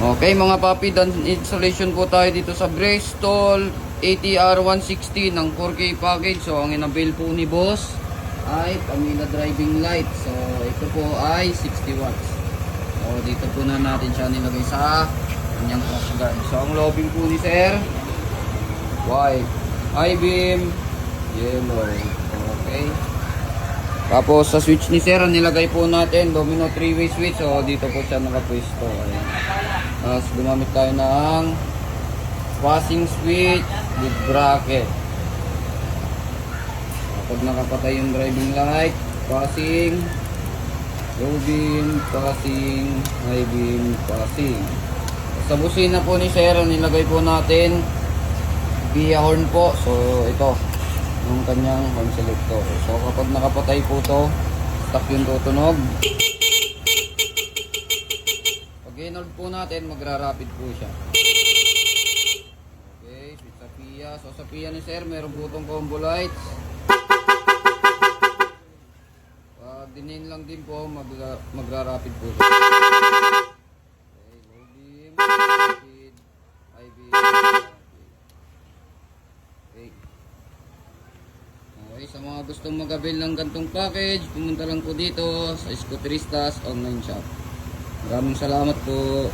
Okay mga papi, done installation po tayo dito sa Bristol ATR 160 ng 4K package. So ang inabil po ni boss ay Pamila driving light. So ito po ay 60 watts. So dito po na natin siya nilagay sa kanyang cross guard. So ang lobbying po ni sir, white, high beam, yellow. Okay. Tapos sa switch ni sir, nilagay po natin domino 3-way switch. So dito po siya nakapwesto. Ayan. Tapos gumamit tayo ng passing switch with bracket. Kapag nakapatay yung driving light, passing, low beam, passing, high beam, passing. Sa busina po ni sir, nilagay po natin via horn po. So ito yung kanyang horn selector. So kapag nakapatay po to, stop yung tutunog. Pag inold po natin, magra-rapid po siya. Okay, switch sa PIA. So sa PIA ni sir, meron po itong combo lights. Pag dinin lang din po, magra-rapid po siya. Okay, low beam, rapid, high beam, rapid. Okay. Okay, sa mga gustong mag-avail ng gantong package, pumunta lang po dito sa Scooteristas online shop. Maraming salamat po.